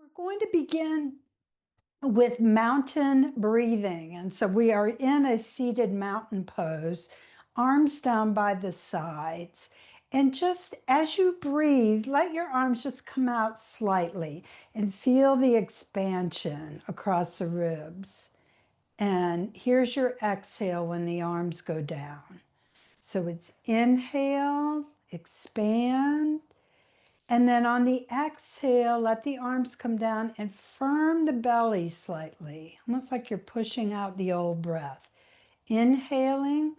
We're going to begin with mountain breathing. And so we are in a seated mountain pose, arms down by the sides. And just as you breathe, let your arms just come out slightly and feel the expansion across the ribs. And here's your exhale when the arms go down. So it's inhale, expand. And then on the exhale, let the arms come down and firm the belly slightly, almost like you're pushing out the old breath. Inhaling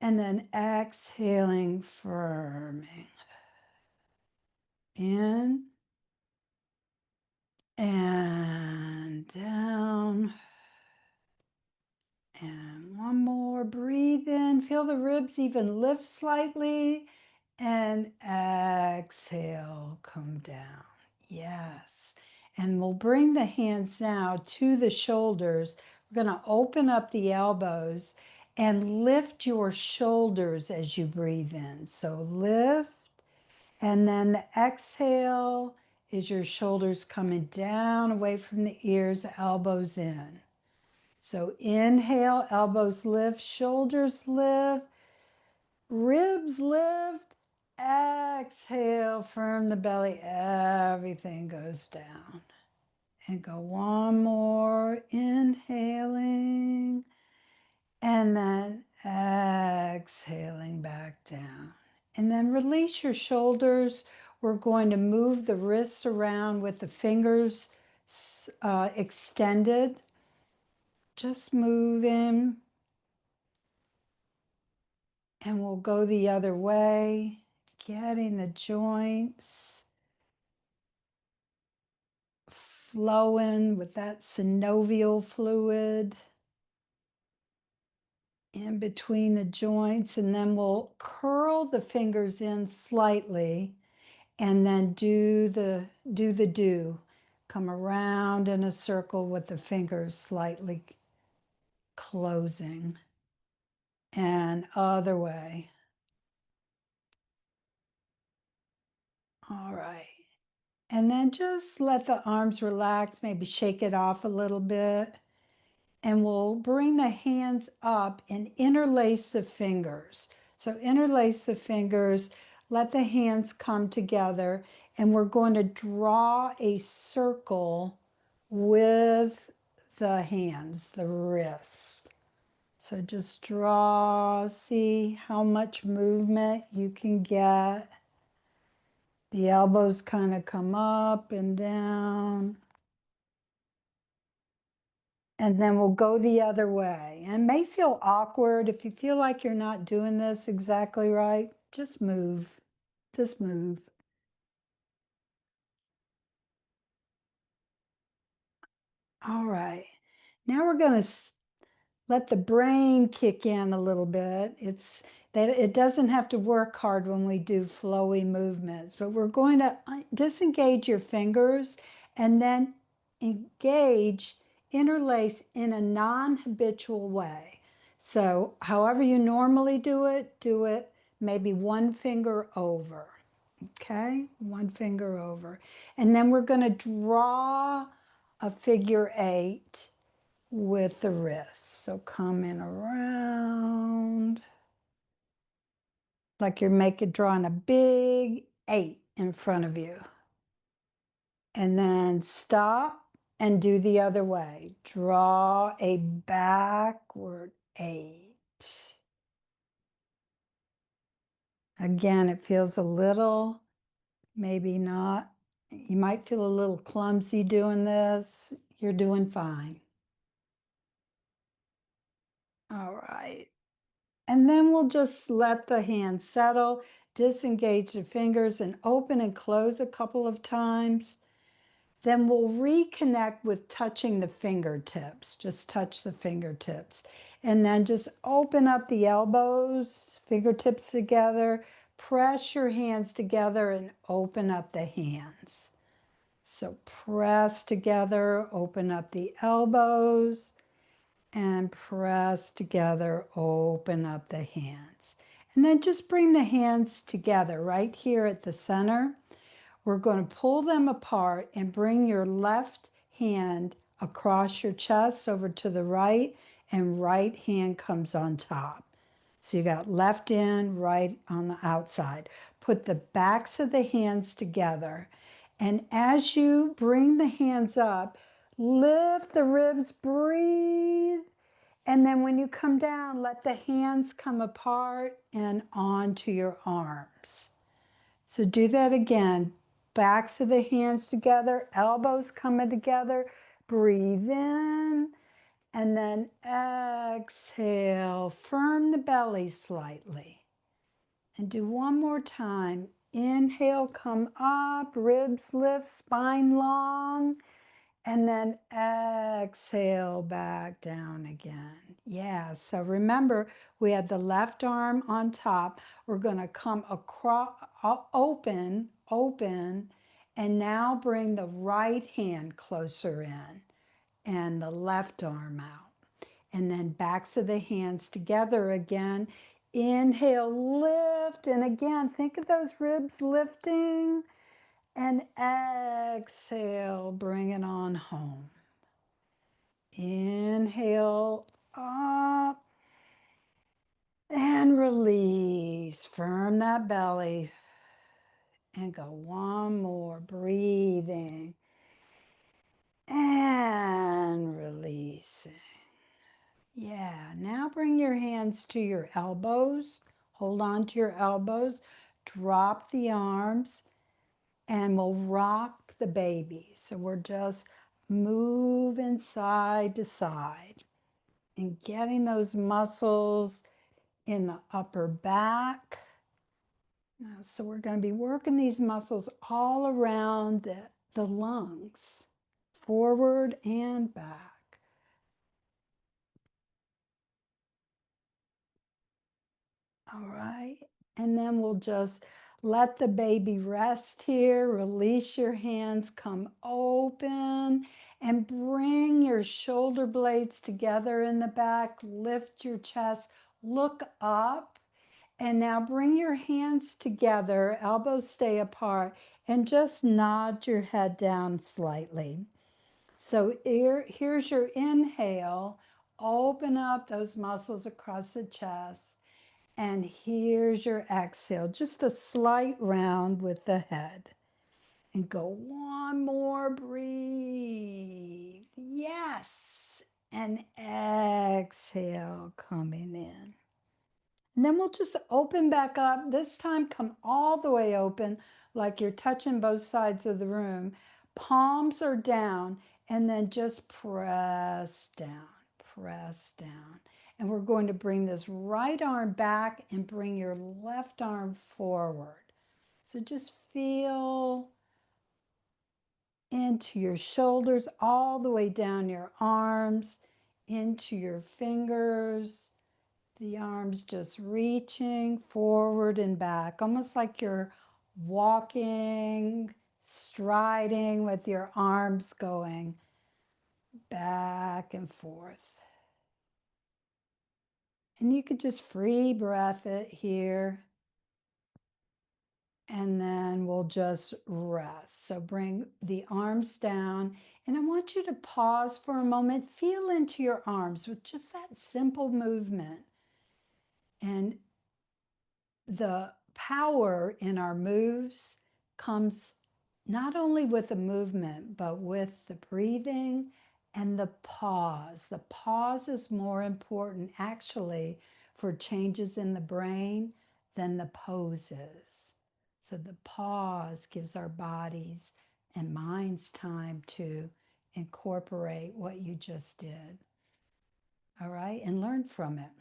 and then exhaling, firming. In and down. And one more, breathe in, feel the ribs even lift slightly, and exhale, come down. Yes. And we'll bring the hands now to the shoulders. We're going to open up the elbows and lift your shoulders as you breathe in. So lift, and then the exhale is your shoulders coming down away from the ears, elbows in. So inhale, elbows lift, shoulders lift, ribs lift. Exhale, firm the belly, everything goes down. And go one more, inhaling, and then exhaling back down. And then release your shoulders. We're going to move the wrists around with the fingers extended. Just moving. And we'll go the other way, getting the joints flowing with that synovial fluid in between the joints. And then we'll curl the fingers in slightly and then do the do. Come around in a circle with the fingers slightly closing. And other way. All right. And then just let the arms relax, maybe shake it off a little bit. And we'll bring the hands up and interlace the fingers. So interlace the fingers, let the hands come together, and we're going to draw a circle with the hands, the wrist. So just draw, see how much movement you can get. The elbows kind of come up and down. And then we'll go the other way. And it may feel awkward. If you feel like you're not doing this exactly right, just move. Just move. All right. Now we're going to let the brain kick in a little bit. It's that it doesn't have to work hard when we do flowy movements, but we're going to disengage your fingers and then engage, interlace in a non-habitual way. So however you normally do it maybe one finger over. Okay, one finger over. And then we're going to draw a figure 8 with the wrist. So coming around like you're drawing a big 8 in front of you. And then stop and do the other way. Draw a backward 8. Again, it feels a little, maybe not. You might feel a little clumsy doing this. You're doing fine. All right. And then we'll just let the hand settle, disengage the fingers and open and close a couple of times. Then we'll reconnect with touching the fingertips. Just touch the fingertips. And then just open up the elbows, fingertips together, press your hands together and open up the hands. So press together, open up the elbows, and press together, open up the hands. And then just bring the hands together right here at the center. We're going to pull them apart and bring your left hand across your chest over to the right, and right hand comes on top. So you got left in, right on the outside. Put the backs of the hands together. And as you bring the hands up, lift the ribs, breathe. And then when you come down, let the hands come apart and onto your arms. So do that again. Backs of the hands together, elbows coming together. Breathe in. And then exhale, firm the belly slightly. And do one more time. Inhale, come up, ribs lift, spine long. And then exhale back down again. Yeah, so remember, we had the left arm on top. We're going to come across, open, and now bring the right hand closer in and the left arm out. And then backs of the hands together again. Inhale, lift. And again, think of those ribs lifting. And exhale, bring it on home. Inhale, up. And release. Firm that belly. And go one more. Breathing. And releasing. Yeah, now bring your hands to your elbows. Hold on to your elbows. Drop the arms and we'll rock the baby. So we're just moving side to side and getting those muscles in the upper back. So we're going to be working these muscles all around the lungs, forward and back. All right. And then we'll just let the baby rest here. Release your hands, come open, and bring your shoulder blades together in the back. Lift your chest, look up. And now bring your hands together, elbows stay apart, and just nod your head down slightly. So here's your inhale. Open up those muscles across the chest. And here's your exhale, just a slight round with the head. And go one more, breathe. Yes. And exhale, coming in. And then we'll just open back up. This time, come all the way open, like you're touching both sides of the room. Palms are down, and then just press down, press down. And we're going to bring this right arm back and bring your left arm forward. So just feel into your shoulders, all the way down your arms, into your fingers. The arms just reaching forward and back, almost like you're walking, striding with your arms going back and forth. And you could just free breath it here. And then we'll just rest. So bring the arms down. And I want you to pause for a moment, feel into your arms with just that simple movement. And the power in our moves comes not only with the movement, but with the breathing and the pause. The pause is more important actually for changes in the brain than the poses. So the pause gives our bodies and minds time to incorporate what you just did. All right, and learn from it.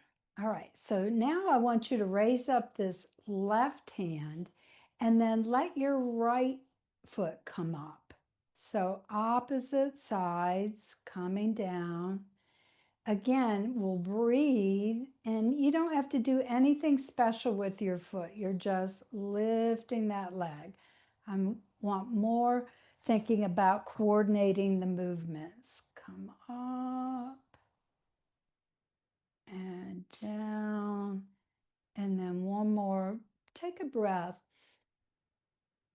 All right, so now I want you to raise up this left hand and then let your right foot come up. So opposite sides coming down. Again, we'll breathe, and you don't have to do anything special with your foot. You're just lifting that leg. I want more thinking about coordinating the movements. Come up and down. And then one more, take a breath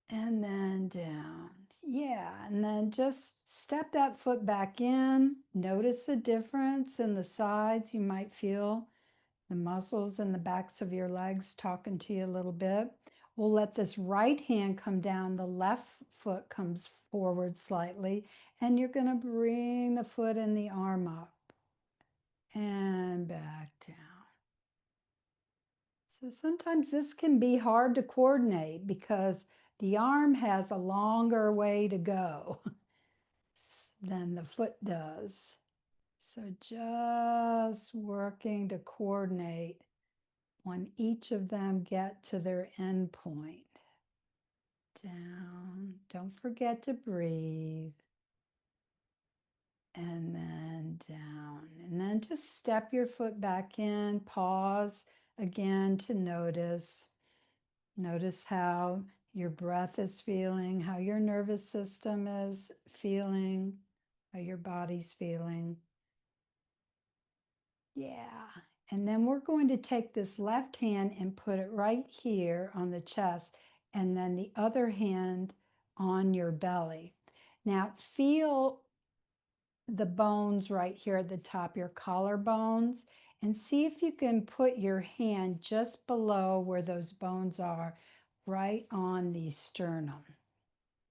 And then down. Yeah, and then just step that foot back in. Notice the difference in the sides. You might feel the muscles in the backs of your legs talking to you a little bit. We'll let this right hand come down. The left foot comes forward slightly, and you're going to bring the foot and the arm up and back down. So sometimes this can be hard to coordinate because the arm has a longer way to go than the foot does. So just working to coordinate when each of them get to their end point. Down. Don't forget to breathe. And then down. And then just step your foot back in. Pause again to notice. Notice how your breath is feeling, how your nervous system is feeling, how your body's feeling. Yeah. And then we're going to take this left hand and put it right here on the chest, and then the other hand on your belly. Now feel the bones right here at the top, your collarbones, and see if you can put your hand just below where those bones are, right on the sternum.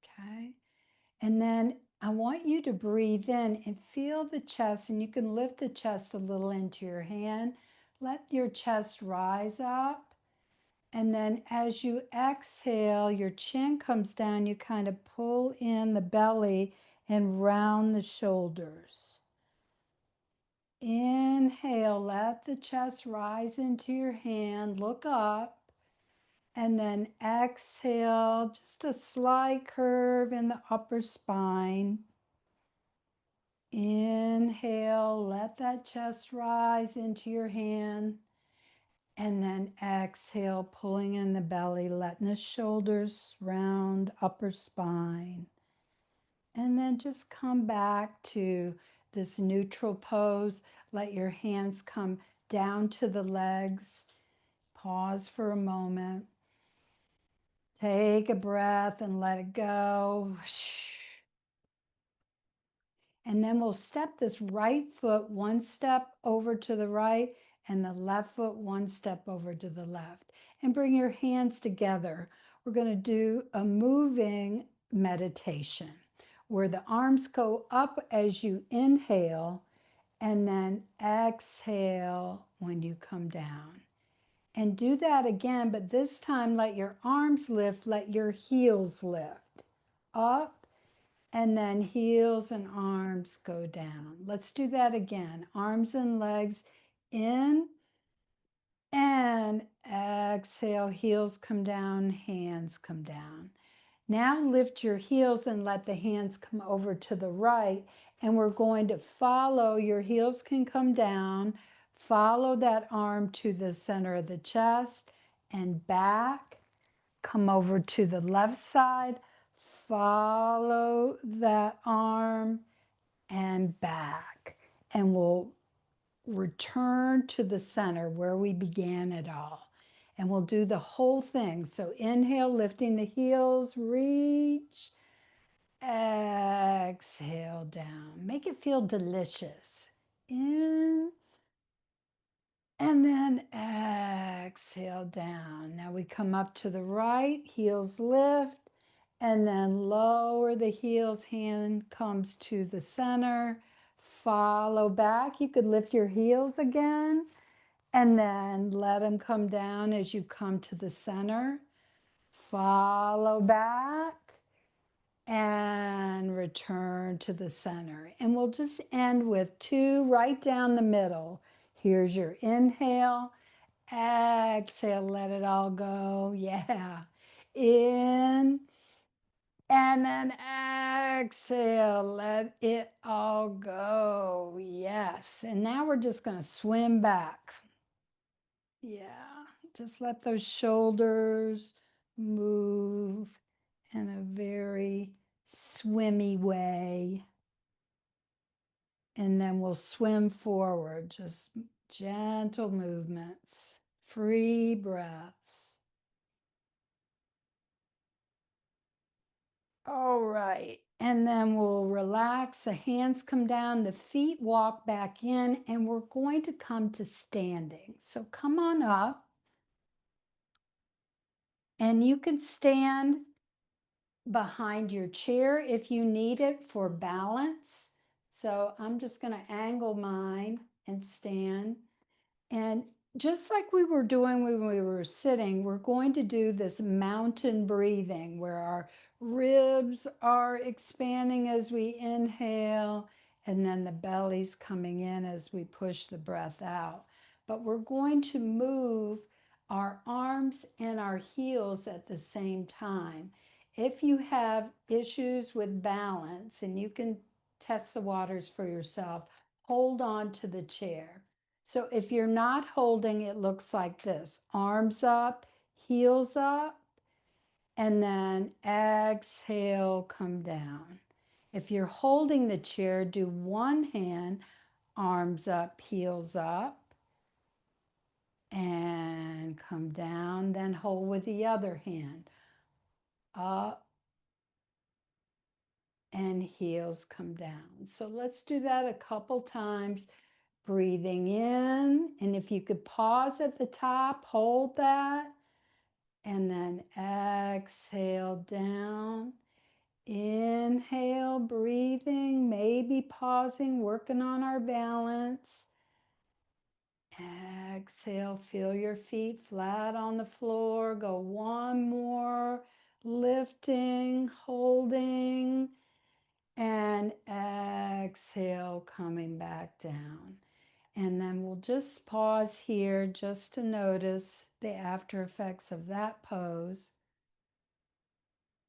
Okay. And then I want you to breathe in and feel the chest, and you can lift the chest a little into your hand. Let your chest rise up. And then as you exhale, your chin comes down, you kind of pull in the belly and round the shoulders. Inhale, let the chest rise into your hand, look up. And then exhale, just a slight curve in the upper spine. Inhale, let that chest rise into your hand. And then exhale, pulling in the belly, letting the shoulders round upper spine. And then just come back to this neutral pose. Let your hands come down to the legs. Pause for a moment. Take a breath and let it go. And then we'll step this right foot one step over to the right and the left foot one step over to the left. And bring your hands together. We're going to do a moving meditation where the arms go up as you inhale and then exhale when you come down. And do that again, but this time let your arms lift, let your heels lift. Up, and then heels and arms go down. Let's do that again. Arms and legs in and exhale. Heels come down, hands come down. Now lift your heels and let the hands come over to the right. And we're going to follow, your heels can come down, follow that arm to the center of the chest and back. Come over to the left side, follow that arm and back. And we'll return to the center where we began it all. And we'll do the whole thing. So inhale, lifting the heels, reach. Exhale down. Make it feel delicious. In. And then exhale down. Now we come up to the right, heels lift, and then lower the heels, hand comes to the center. Follow back. You could lift your heels again, and then let them come down as you come to the center. Follow back and return to the center. And we'll just end with two right down the middle. Here's your inhale. Exhale, let it all go. Yeah. In and then exhale, let it all go. Yes. And now we're just going to swim back. Yeah. Just let those shoulders move in a very swimmy way. And then we'll swim forward, just gentle movements, free breaths. All right. And then we'll relax. The hands come down, the feet walk back in, and we're going to come to standing. So come on up, and you can stand behind your chair if you need it for balance. So I'm just going to angle mine and stand. And just like we were doing when we were sitting, we're going to do this mountain breathing where our ribs are expanding as we inhale, and then the belly's coming in as we push the breath out. But we're going to move our arms and our heels at the same time. If you have issues with balance, and you can test the waters for yourself, hold on to the chair. So if you're not holding, it looks like this: arms up, heels up, and then exhale, come down. If you're holding the chair, do one hand, arms up, heels up, and come down. Then hold with the other hand, up, and heels come down. So let's do that a couple times. Breathing in, and if you could pause at the top, hold that. And then exhale down. Inhale, breathing, maybe pausing, working on our balance. Exhale, feel your feet flat on the floor. Go one more, lifting, holding, and exhale, coming back down. And then we'll just pause here just to notice the after effects of that pose.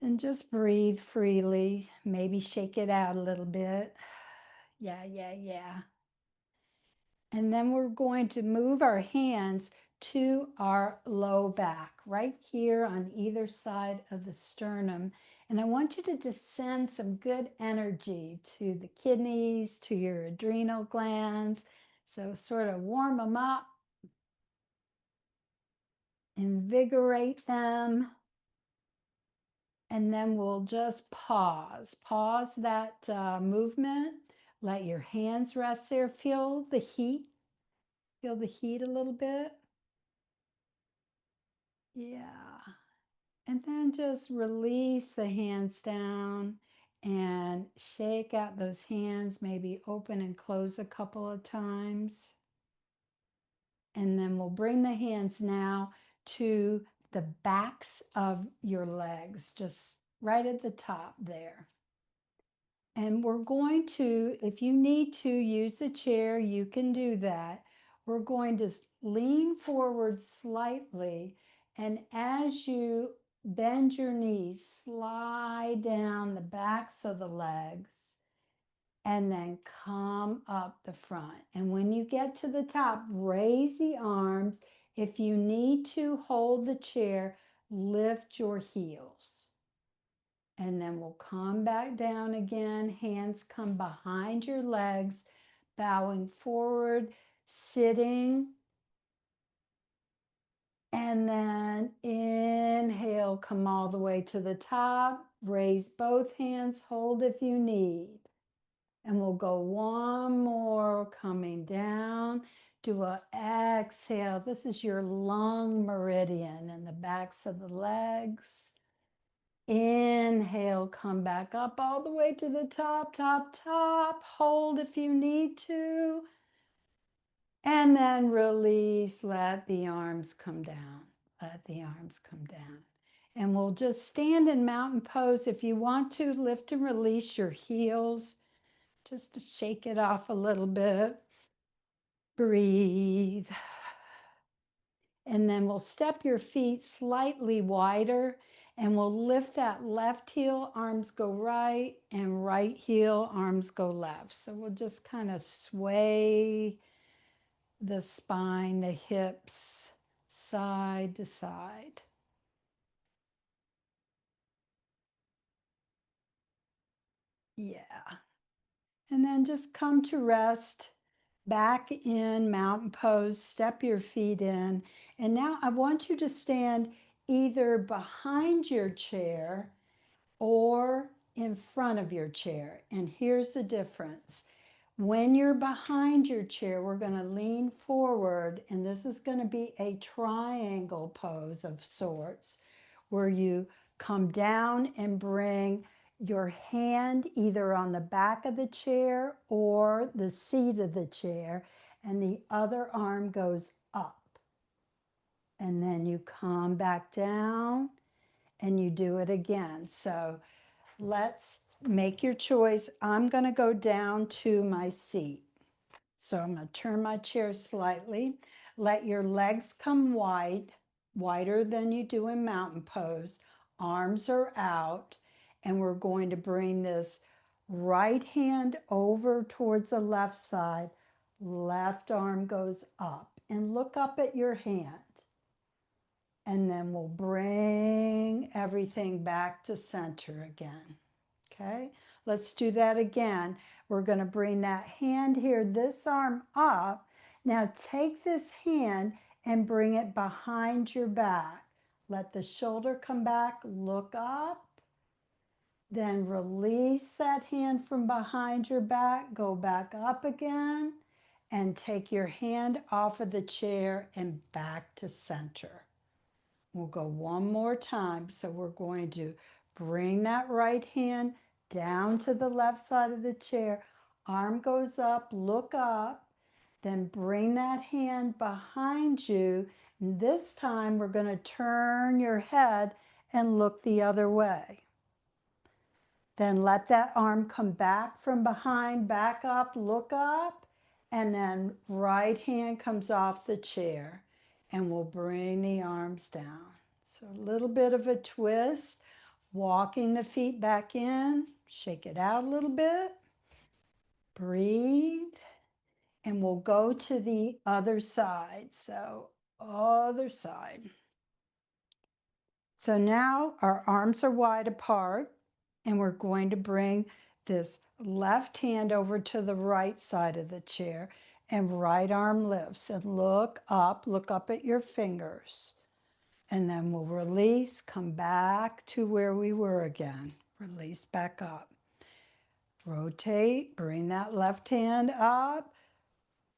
And just breathe freely. Maybe shake it out a little bit. Yeah, yeah, yeah. And then we're going to move our hands to our low back, right here on either side of the sternum. And I want you to just send some good energy to the kidneys, to your adrenal glands. So sort of warm them up, invigorate them. And then we'll just pause. Pause that movement. Let your hands rest there. Feel the heat. Feel the heat a little bit. Yeah. And then just release the hands down and shake out those hands. Maybe open and close a couple of times. And then we'll bring the hands now to the backs of your legs, just right at the top there. And we're going to, if you need to use a chair, you can do that. We're going to lean forward slightly, and as you bend your knees, slide down the backs of the legs, and then come up the front. And when you get to the top, raise the arms. If you need to hold the chair, lift your heels. And then we'll come back down again. Hands come behind your legs, bowing forward, sitting. And then inhale, come all the way to the top. Raise both hands, hold if you need. And we'll go one more, coming down. Do a exhale. This is your lung meridian in the backs of the legs. Inhale, come back up all the way to the top, top, top. Hold if you need to. And then release, let the arms come down. Let the arms come down. And we'll just stand in mountain pose. If you want to, lift and release your heels, just to shake it off a little bit. Breathe. And then we'll step your feet slightly wider, and we'll lift that left heel, arms go right, and right heel, arms go left. So we'll just kind of sway the spine, the hips, side to side. Yeah. And then just come to rest, back in mountain pose, step your feet in. And now I want you to stand either behind your chair or in front of your chair. And here's the difference. When you're behind your chair, we're going to lean forward, and this is going to be a triangle pose of sorts, where you come down and bring your hand either on the back of the chair or the seat of the chair, and the other arm goes up. And then you come back down and you do it again. So let's make your choice. I'm going to go down to my seat. So I'm going to turn my chair slightly. Let your legs come wide, wider than you do in mountain pose. Arms are out, and we're going to bring this right hand over towards the left side. Left arm goes up, and look up at your hand. And then we'll bring everything back to center again. Okay, let's do that again. We're going to bring that hand here, this arm up. Now take this hand and bring it behind your back. Let the shoulder come back, look up. Then release that hand from behind your back, go back up again, and take your hand off of the chair and back to center. We'll go one more time. So we're going to bring that right hand down to the left side of the chair. Arm goes up, look up, then bring that hand behind you. And this time we're going to turn your head and look the other way. Then let that arm come back from behind, back up, look up, and then right hand comes off the chair, and we'll bring the arms down. So a little bit of a twist, walking the feet back in, shake it out a little bit, breathe, and we'll go to the other side. So other side. So now our arms are wide apart, and we're going to bring this left hand over to the right side of the chair, and right arm lifts, and look up at your fingers. And then we'll release, come back to where we were again. Release back up. Rotate, bring that left hand up,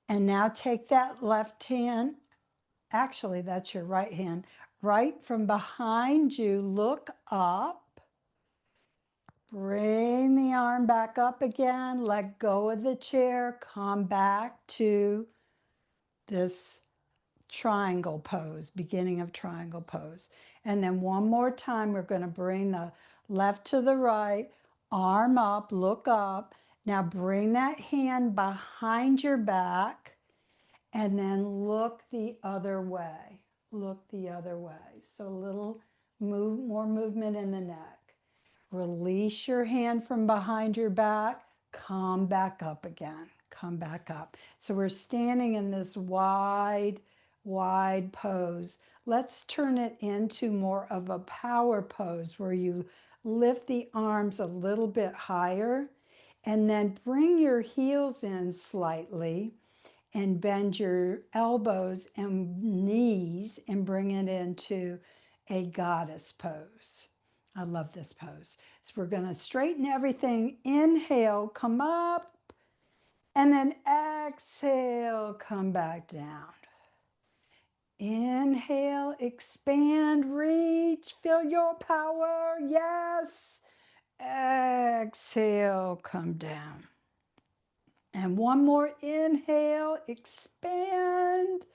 and now take that left hand, actually that's your right hand, right from behind you, look up. Bring the arm back up again, let go of the chair, come back to this triangle pose, beginning of triangle pose. And then one more time, we're going to bring the left to the right, arm up, look up. Now bring that hand behind your back and then look the other way. Look the other way. So a little more movement in the neck. Release your hand from behind your back, come back up again, come back up. So we're standing in this wide pose. Let's turn it into more of a power pose where you lift the arms a little bit higher and then bring your heels in slightly and bend your elbows and knees and bring it into a goddess pose. I love this pose. So we're going to straighten everything. Inhale, come up, and then exhale, come back down. Inhale, expand, reach, feel your power. Yes. Exhale, come down. And one more inhale, expand.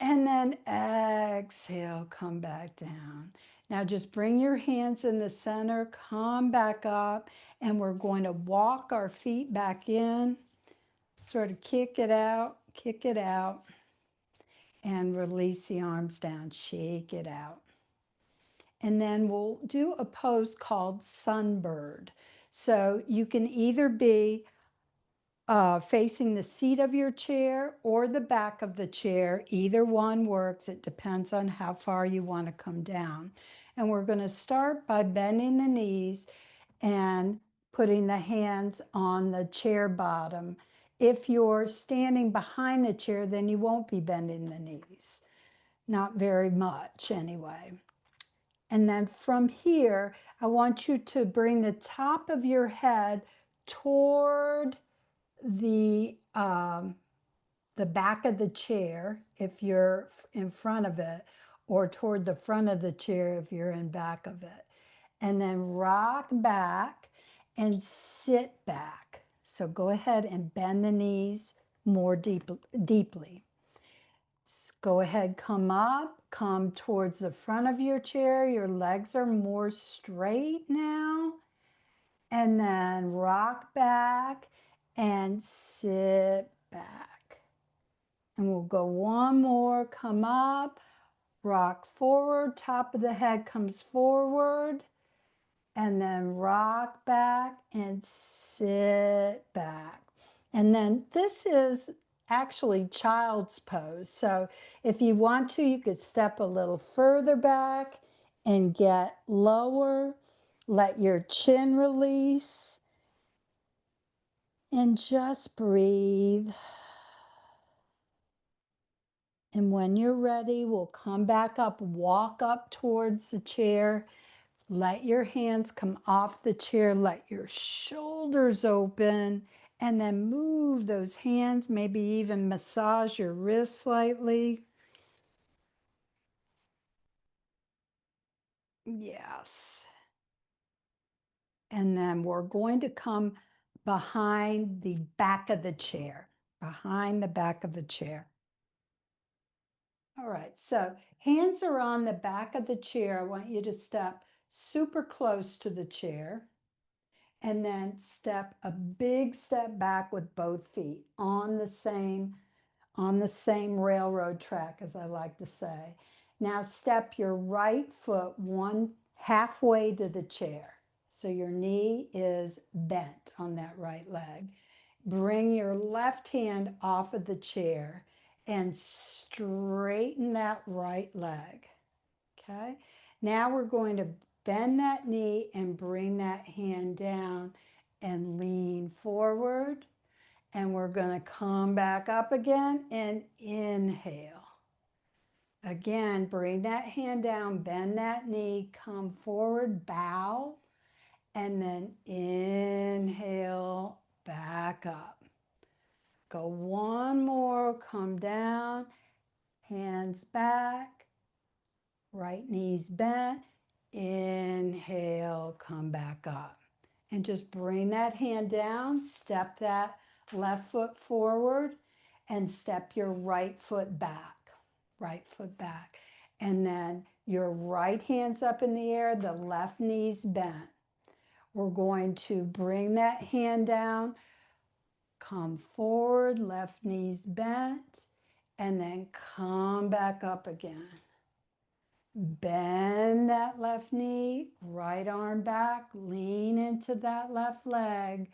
And then exhale, come back down. Now just bring your hands in the center, come back up, and we're going to walk our feet back in, sort of kick it out, and release the arms down, shake it out. And then we'll do a pose called sunbird. So you can either be facing the seat of your chair or the back of the chair. Either one works. It depends on how far you want to come down. And we're going to start by bending the knees and putting the hands on the chair bottom. If you're standing behind the chair, then you won't be bending the knees. Not very much anyway. And then from here, I want you to bring the top of your head toward the back of the chair if you're in front of it, or toward the front of the chair if you're in back of it. And then rock back and sit back. So go ahead and bend the knees more deeply. Go ahead, come up, come towards the front of your chair. Your legs are more straight now. And then rock back and sit back. And we'll go one more, come up, rock forward, top of the head comes forward, and then rock back and sit back. And then this is actually child's pose. So if you want to, you could step a little further back and get lower. Let your chin release and just breathe. And when you're ready, we'll come back up, walk up towards the chair. Let your hands come off the chair. Let your shoulders open. And then move those hands, maybe even massage your wrists slightly. Yes. And then we're going to come behind the back of the chair, behind the back of the chair. All right, so hands are on the back of the chair. I want you to step super close to the chair and then step a big step back with both feet on the same railroad track, as I like to say. Now step your right foot one halfway to the chair. So your knee is bent on that right leg. Bring your left hand off of the chair and straighten that right leg. Okay. Now we're going to bend that knee and bring that hand down and lean forward. And we're going to come back up again and inhale. Again, bring that hand down, bend that knee, come forward, bow, and then inhale, back up. Go one more, come down, hands back, right knee's bent, inhale, come back up. And just bring that hand down, step that left foot forward, and step your right foot back, And then your right hand's up in the air, the left knee's bent. We're going to bring that hand down, come forward, left knee's bent, and then come back up again. Bend that left knee, right arm back, lean into that left leg,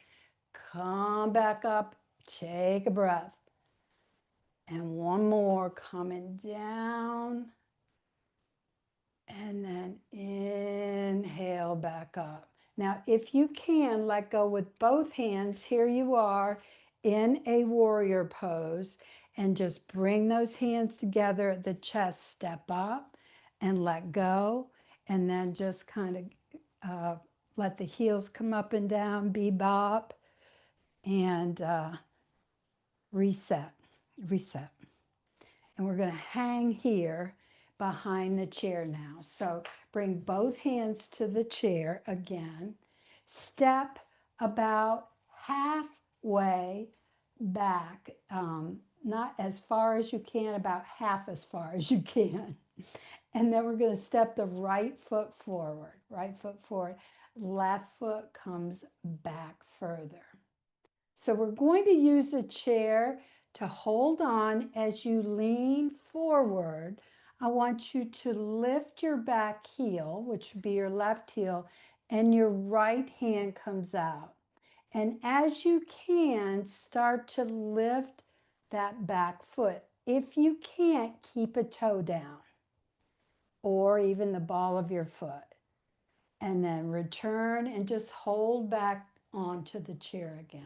come back up, take a breath. And one more, coming down, and then inhale back up. Now, if you can, let go with both hands. Here you are in a warrior pose, and just bring those hands together at the chest. Step up and let go, and then just kind of let the heels come up and down, bebop, and reset. And we're going to hang here behind the chair now. So bring both hands to the chair again. Step about halfway back, not as far as you can, about half as far as you can. And then we're going to step the right foot forward, Left foot comes back further. So we're going to use a chair to hold on as you lean forward. I want you to lift your back heel, which would be your left heel, and your right hand comes out. And as you can, start to lift that back foot. If you can't, keep a toe down or even the ball of your foot. And then return and just hold back onto the chair again.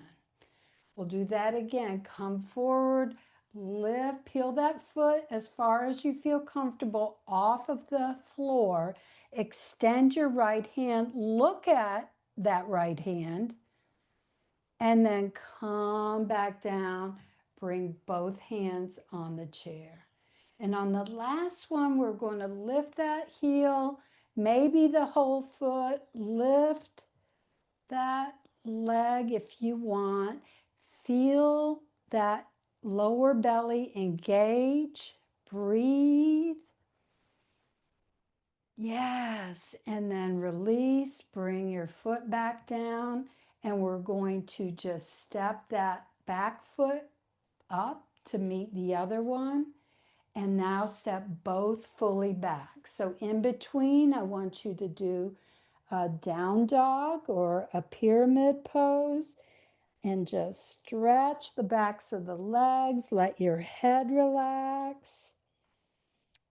We'll do that again. Come forward, lift, peel that foot as far as you feel comfortable off of the floor, Extend your right hand, look at that right hand, and then come back down. Bring both hands on the chair. And on the last one, we're going to lift that heel, maybe the whole foot, lift that leg if you want. Feel that lower belly engage. Breathe. Yes, and then release, bring your foot back down, and we're going to just step that back foot up to meet the other one, and now step both fully back. So in between, I want you to do a down dog or a pyramid pose, and just stretch the backs of the legs, let your head relax.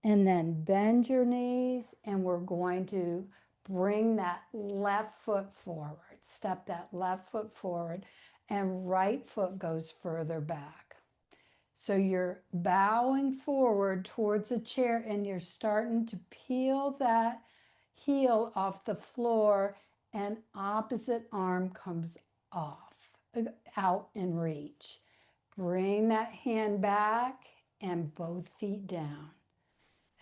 And then bend your knees, and we're going to bring that left foot forward. Step that left foot forward, and right foot goes further back. So you're bowing forward towards a chair, and you're starting to peel that heel off the floor, and opposite arm comes off, out and reach. Bring that hand back and both feet down.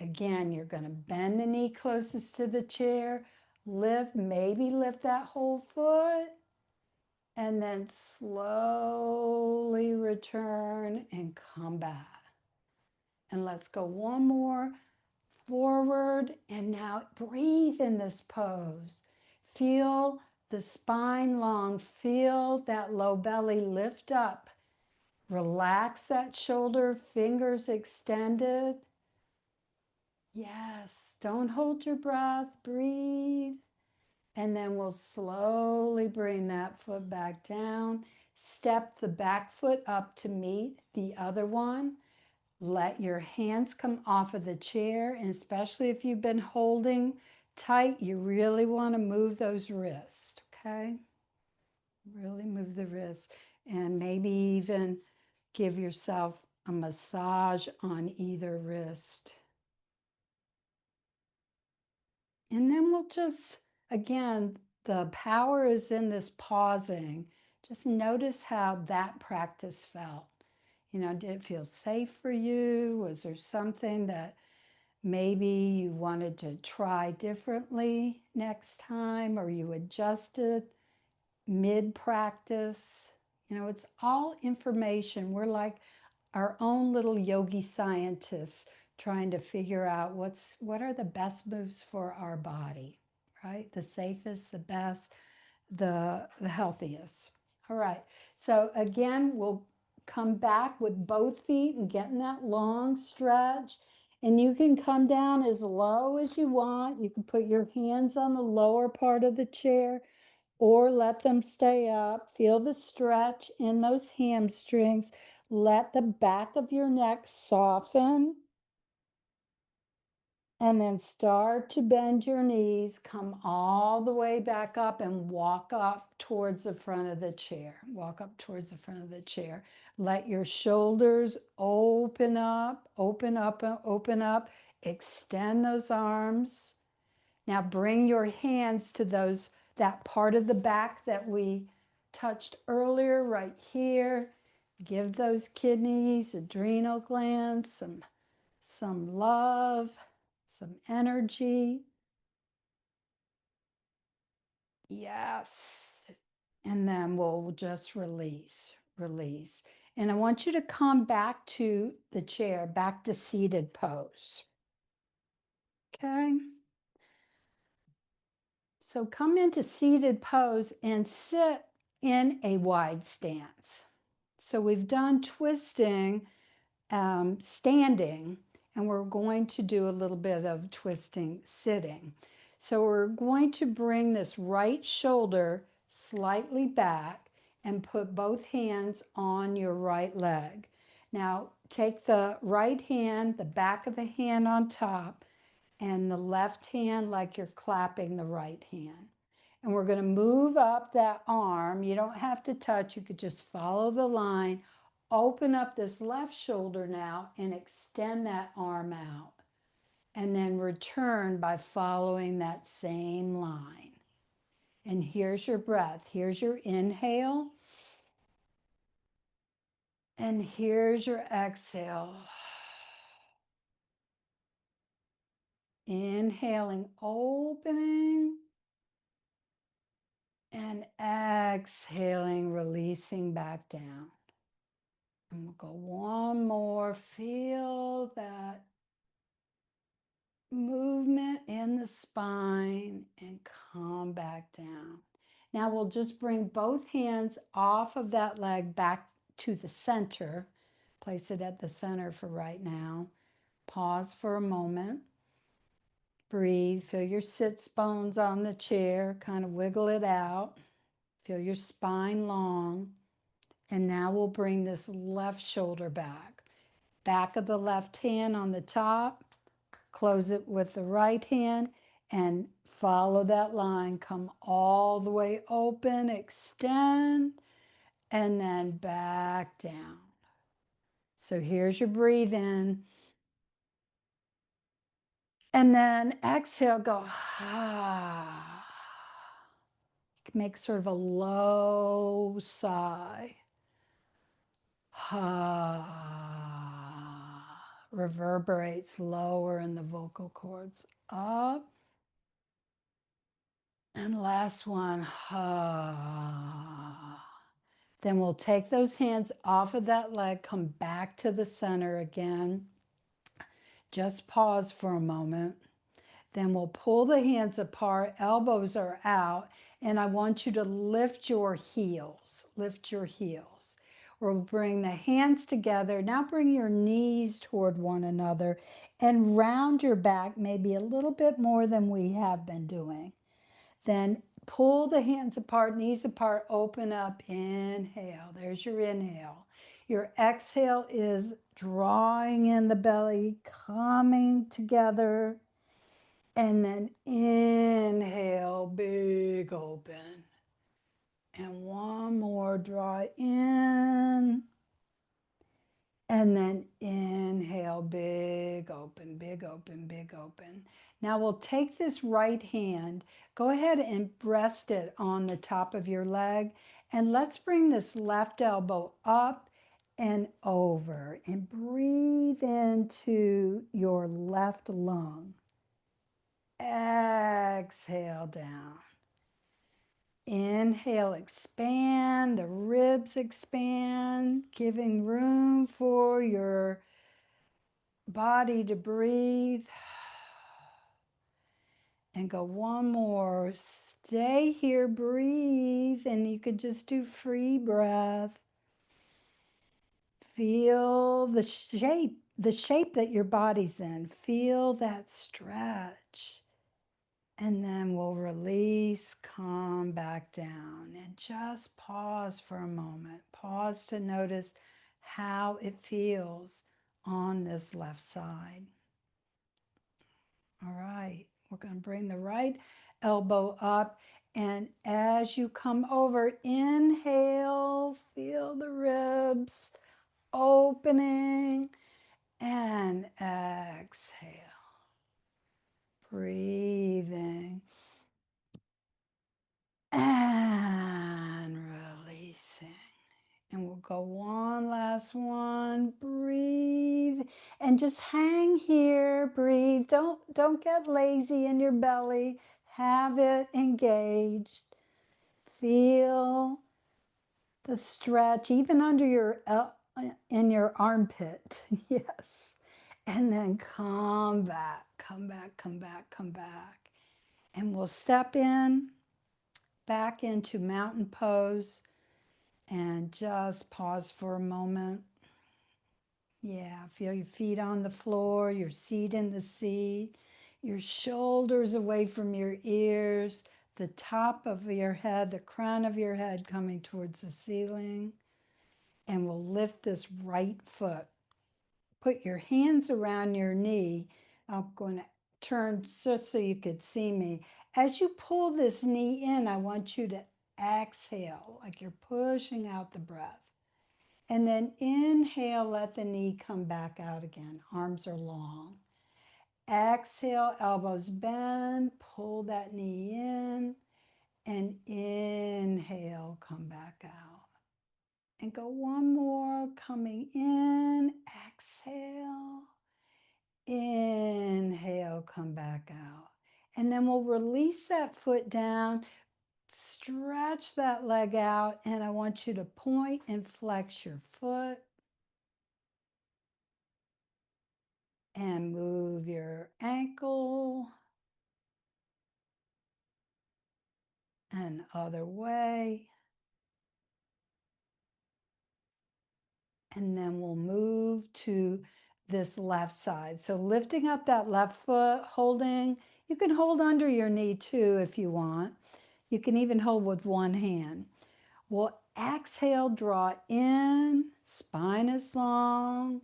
Again, you're going to bend the knee closest to the chair, maybe lift that whole foot, and then slowly return and come back. And let's go one more forward, and now breathe in this pose. Feel the spine long, feel that low belly lift up. Relax that shoulder, fingers extended. Yes, don't hold your breath, breathe. And then we'll slowly bring that foot back down. Step the back foot up to meet the other one. Let your hands come off of the chair, and especially if you've been holding tight, you really want to move those wrists, okay? Really move the wrists, and maybe even give yourself a massage on either wrist. And then we'll just, again, the power is in this pausing. Just notice how that practice felt. You know, did it feel safe for you? Was there something that maybe you wanted to try differently next time, or you adjusted mid-practice? You know, it's all information. We're like our own little yogi scientists trying to figure out what are the best moves for our body, right? The safest, the best, the healthiest. All right. So again, we'll come back with both feet and getting that long stretch. And you can come down as low as you want. You can put your hands on the lower part of the chair or let them stay up. Feel the stretch in those hamstrings. Let the back of your neck soften. And then start to bend your knees. Come all the way back up and walk up towards the front of the chair. Walk up towards the front of the chair. Let your shoulders open up, open up, open up. Extend those arms. Now bring your hands to that part of the back that we touched earlier, right here. Give those kidneys, adrenal glands some love, some energy. Yes. And then we'll just release, release. And I want you to come back to the chair, back to seated pose. Okay. So come into seated pose and sit in a wide stance. So we've done twisting, standing, and we're going to do a little bit of twisting sitting. So we're going to bring this right shoulder slightly back and put both hands on your right leg. Now take the right hand, the back of the hand on top, and the left hand like you're clapping the right hand. And we're going to move up that arm. You don't have to touch. You could just follow the line. Open up this left shoulder now and extend that arm out. and then return by following that same line. And here's your breath. Here's your inhale. And here's your exhale. Inhaling, opening. And exhaling, releasing back down. And we'll go one more. Feel that movement in the spine and come back down. Now we'll just bring both hands off of that leg back to the center. Place it at the center for right now. Pause for a moment. Breathe. Feel your sits bones on the chair. Kind of wiggle it out. Feel your spine long. And now we'll bring this left shoulder back. Back of the left hand on the top. Close it with the right hand and follow that line. Come all the way open, extend, and then back down. So here's your breathe in. And then exhale, go ah. Make sort of a low sigh. Ha. Reverberates lower in the vocal cords. Up. And last one. Ha. Then we'll take those hands off of that leg, come back to the center again. Just pause for a moment. Then we'll pull the hands apart, elbows are out, and I want you to lift your heels. Lift your heels. We'll bring the hands together. Now bring your knees toward one another and round your back maybe a little bit more than we have been doing. Then pull the hands apart, knees apart, open up, inhale. There's your inhale. Your exhale is drawing in the belly, coming together. And then inhale, big open. And one more, draw in. And then inhale, big open, big open, big open. Now we'll take this right hand, go ahead and rest it on the top of your leg. And let's bring this left elbow up and over. And breathe into your left lung. Exhale down. Inhale, expand, the ribs expand, giving room for your body to breathe. And go one more. Stay here, breathe, and you could just do free breath. Feel the shape that your body's in. Feel that stretch. And then we'll release, calm back down, and just pause for a moment. Pause to notice how it feels on this left side. All right, we're going to bring the right elbow up. And as you come over, inhale, feel the ribs opening, and exhale. Breathing. And releasing. And we'll go one last one. Breathe. And just hang here. Breathe. Don't get lazy in your belly. Have it engaged. Feel the stretch even under your in your armpit. Yes. And then come back, come back, come back, come back. And we'll step in back into mountain pose and just pause for a moment. Yeah, feel your feet on the floor, your seat in the seat, your shoulders away from your ears, the top of your head, the crown of your head coming towards the ceiling. And we'll lift this right foot. Put your hands around your knee. I'm going to turn just so you could see me. As you pull this knee in, I want you to exhale like you're pushing out the breath. And then inhale, let the knee come back out again. Arms are long. exhale, elbows bend, pull that knee in, and inhale, come back out. And go one more, coming in, exhale, inhale, come back out. And then we'll release that foot down, stretch that leg out, and I want you to point and flex your foot. And move your ankle and other way. And then we'll move to this left side. So lifting up that left foot, holding, you can hold under your knee too if you want. You can even hold with one hand. We'll exhale, draw in, spine is long,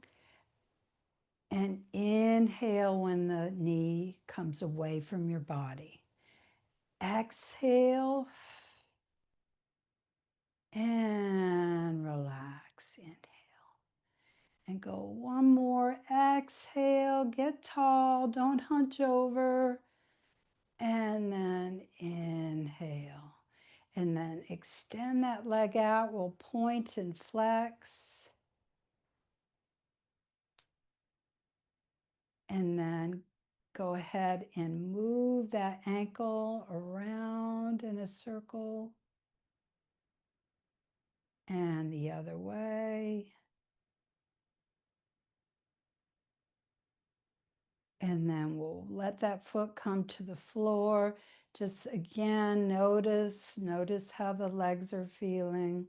and inhale when the knee comes away from your body. Exhale and relax. Inhale. And go one more. Exhale, get tall, don't hunch over. And then inhale. And then extend that leg out. We'll point and flex. And then go ahead and move that ankle around in a circle. And the other way. And then we'll let that foot come to the floor. Just again, notice how the legs are feeling.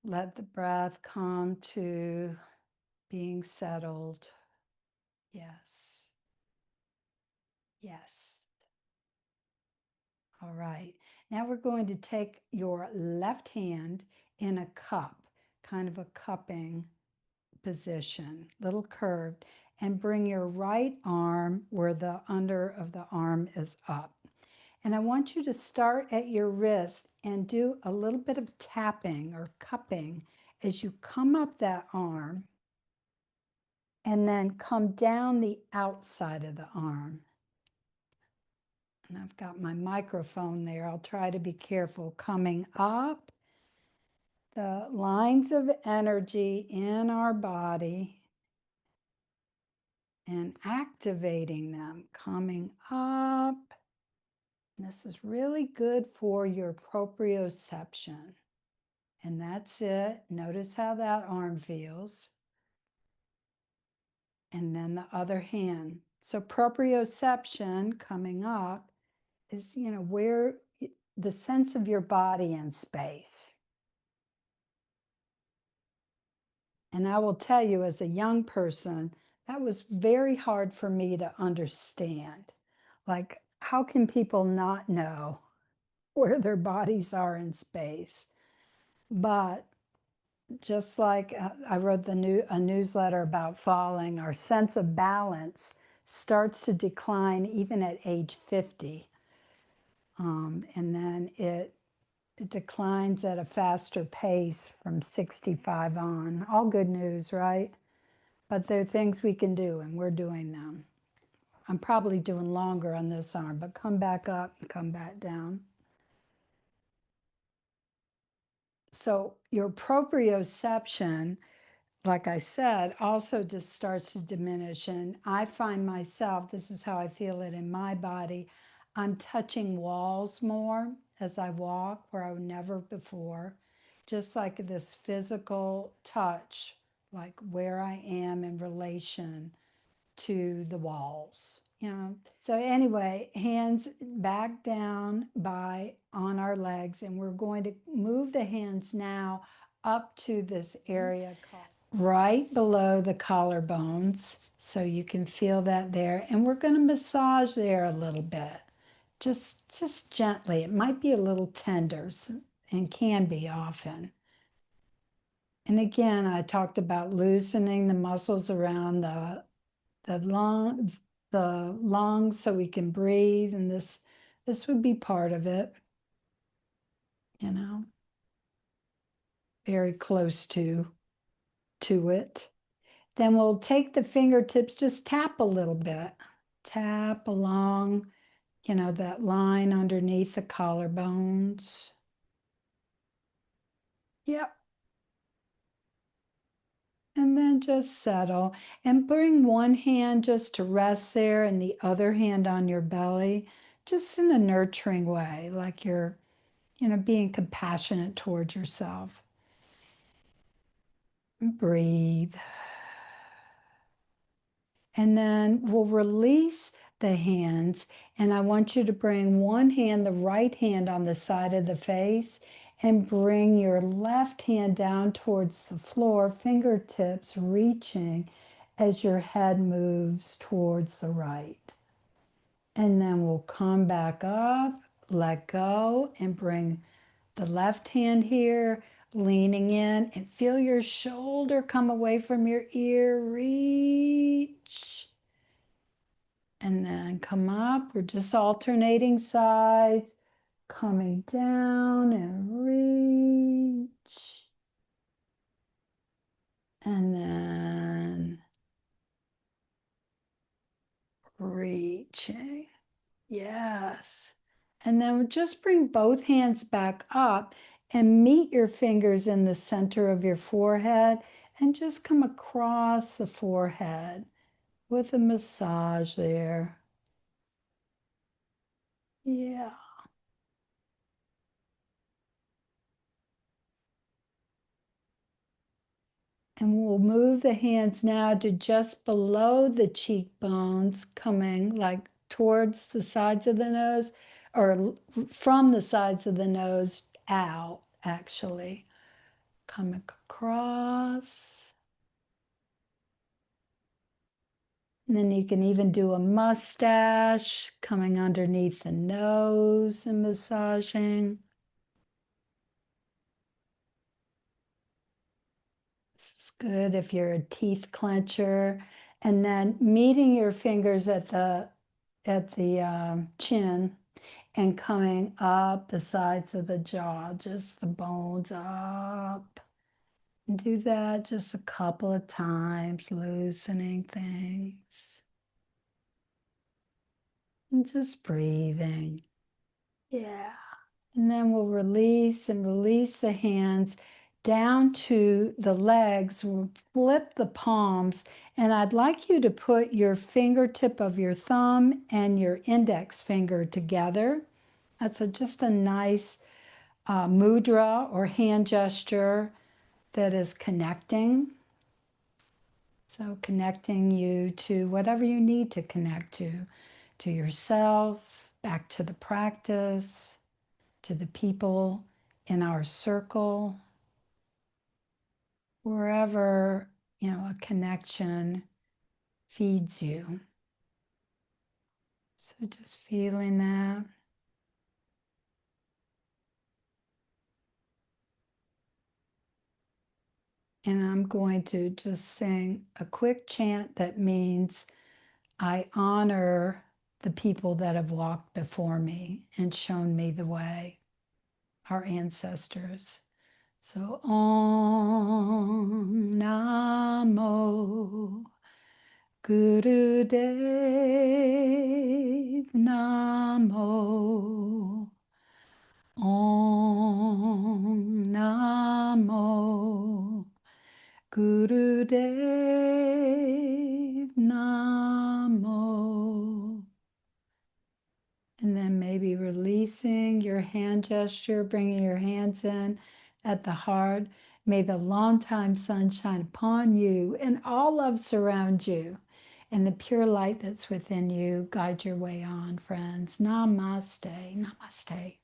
Let the breath come to being settled. Yes. Yes. All right. Now we're going to take your left hand in a cup, kind of a cupping position, little curved, and bring your right arm where the under of the arm is up. And I want you to start at your wrist and do a little bit of tapping or cupping as you come up that arm and then come down the outside of the arm. And I've got my microphone there. I'll try to be careful. Coming up, the lines of energy in our body and activating them, coming up. And this is really good for your proprioception. And that's it. Notice how that arm feels. And then the other hand. So proprioception coming up is, where the sense of your body in space. And I will tell you, as a young person, that was very hard for me to understand. Like, how can people not know where their bodies are in space? But just like I wrote a newsletter about falling, our sense of balance starts to decline even at age 50. And then it declines at a faster pace from 65 on. All good news, right? But there are things we can do, and we're doing them. I'm probably doing longer on this arm, but come back up and come back down. So your proprioception, like I said, also just starts to diminish. And I find myself, this is how I feel it in my body, I'm touching walls more as I walk where I would never before. Just like this physical touch, like where I am in relation to the walls, So anyway, hands back down on our legs, and we're going to move the hands now up to this area right below the collarbones, so you can feel that there. And we're going to massage there a little bit, just gently. It might be a little tender, and can be often. And again, I talked about loosening the muscles around the lungs so we can breathe, and this would be part of it, very close to it. Then we'll take the fingertips, just tap a little bit. Tap along, that line underneath the collarbones. Yep. And then just settle and bring one hand just to rest there and the other hand on your belly, just in a nurturing way, like you're, being compassionate towards yourself. Breathe. And then we'll release the hands. And I want you to bring one hand, the right hand, on the side of the face, and bring your left hand down towards the floor, fingertips reaching as your head moves towards the right. And then we'll come back up, let go, and bring the left hand here, leaning in, and feel your shoulder come away from your ear. Reach. And then come up. We're just alternating sides, coming down and reach. And then reaching. Yes. And then just bring both hands back up and meet your fingers in the center of your forehead and just come across the forehead with a massage there. Yeah. And we'll move the hands now to just below the cheekbones, coming like towards the sides of the nose, or from the sides of the nose out, actually. Coming across. And then you can even do a mustache coming underneath the nose and massaging. This is good if you're a teeth clencher. And then meeting your fingers at the chin and coming up the sides of the jaw, just the bones up. And do that just a couple of times, loosening things. And just breathing. Yeah. And then we'll release and release the hands down to the legs. We'll flip the palms. And I'd like you to put your fingertip of your thumb and your index finger together. That's just a nice mudra or hand gesture that is connecting. So connecting you to whatever you need to connect to yourself, back to the practice, to the people in our circle, wherever, a connection feeds you. So just feeling that. And I'm going to just sing a quick chant that means I honor the people that have walked before me and shown me the way, our ancestors. So Om Namo Gurudev Namo. Om Namo Gurudev Namo. And then maybe releasing your hand gesture, bringing your hands in at the heart. May the long-time sun shine upon you and all love surround you. And the pure light that's within you guide your way on, friends. Namaste. Namaste.